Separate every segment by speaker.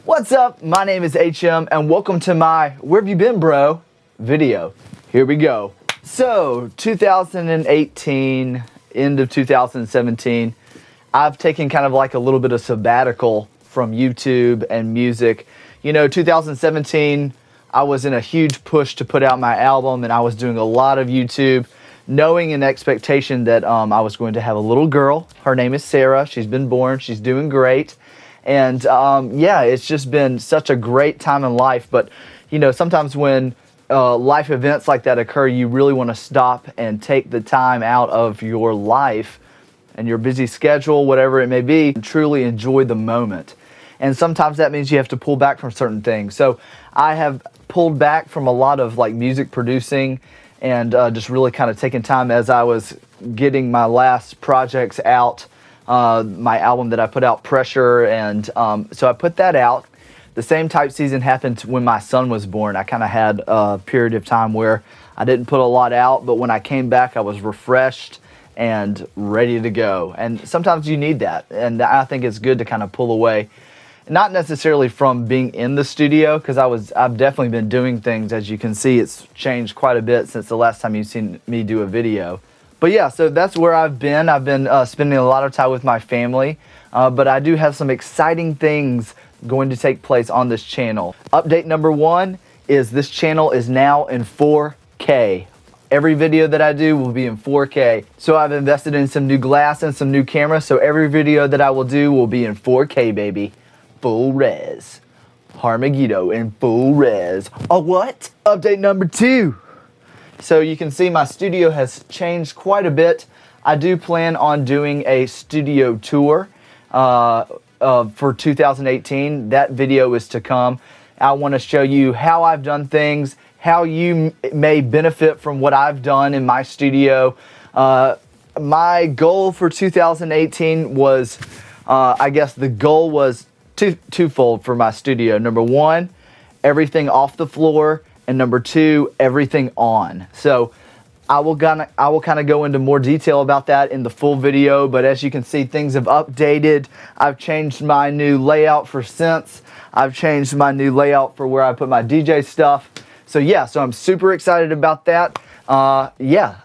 Speaker 1: What's up? My name is HM and welcome to my Where Have You Been Bro video. Here we go. So 2018, end of 2017, I've taken kind of like a little bit of sabbatical from YouTube and music. You know, 2017, I was in a huge push to put out my album and I was doing a lot of YouTube, knowing an expectation that I was going to have a little girl. Her name is Sarah. She's been born. She's doing great. And yeah, it's just been such a great time in life. But, you know, sometimes when life events like that occur, you really want to stop and take the time out of your life and your busy schedule, whatever it may be, and truly enjoy the moment. And sometimes that means you have to pull back from certain things. So I have pulled back from a lot of like music producing and just really kind of taking time as I was getting my last projects out. My album that I put out, Pressure, and so I put that out. The same type season happened when my son was born. I kind of had a period of time where I didn't put a lot out, but when I came back, I was refreshed and ready to go. And sometimes you need that, and I think it's good to kind of pull away, not necessarily from being in the studio, because I've definitely been doing things. As you can see, it's changed quite a bit since the last time you've seen me do a video. But yeah, so that's where I've been. I've been spending a lot of time with my family, but I do have some exciting things going to take place on this channel. Update number one is this channel is now in 4K. Every video that I do will be in 4K. So I've invested in some new glass and some new cameras, so every video that I will do will be in 4K, baby. Full res. Megiddo in full res. Oh, what? Update number two. So you can see my studio has changed quite a bit. I do plan on doing a studio tour for 2018. That video is to come. I want to show you how I've done things, how you may benefit from what I've done in my studio. My goal for 2018 was, I guess the goal was twofold for my studio. Number one, everything off the floor. And number two, everything on. So I will kind of go into more detail about that in the full video, but as you can see, things have updated. I've changed my new layout for synths. I've changed my new layout for where I put my DJ stuff. So yeah, so I'm super excited about that. Yeah.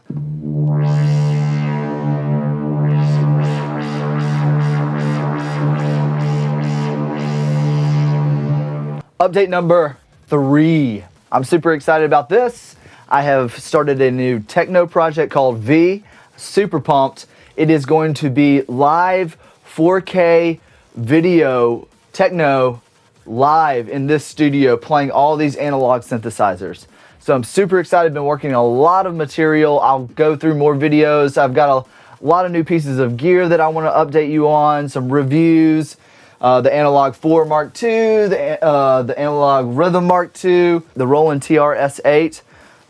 Speaker 1: Update number three. I'm super excited about this. I have started a new techno project called V. Super pumped. It is going to be live 4K video techno live in this studio playing all these analog synthesizers. So I'm super excited. Been working on a lot of material. I'll go through more videos. I've got a lot of new pieces of gear that I want to update you on, some reviews. The Analog 4 Mark II, the Analog Rhythm Mark II, the Roland TR-S8,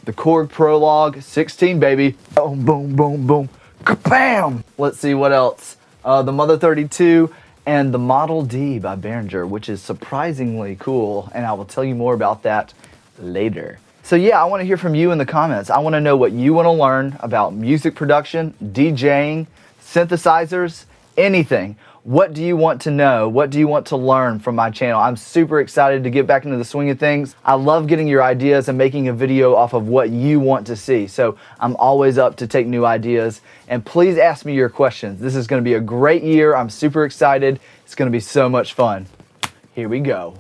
Speaker 1: the Korg Prologue 16, baby. Boom, boom, boom, boom, kabam! Let's see what else. The Mother 32 and the Model D by Behringer, which is surprisingly cool, and I will tell you more about that later. So yeah, I want to hear from you in the comments. I want to know what you want to learn about music production, DJing, synthesizers, anything. What do you want to know? What do you want to learn from my channel? I'm super excited to get back into the swing of things. I love getting your ideas and making a video off of what you want to see. So I'm always up to take new ideas. And please ask me your questions. This is going to be a great year. I'm super excited. It's going to be so much fun. Here we go.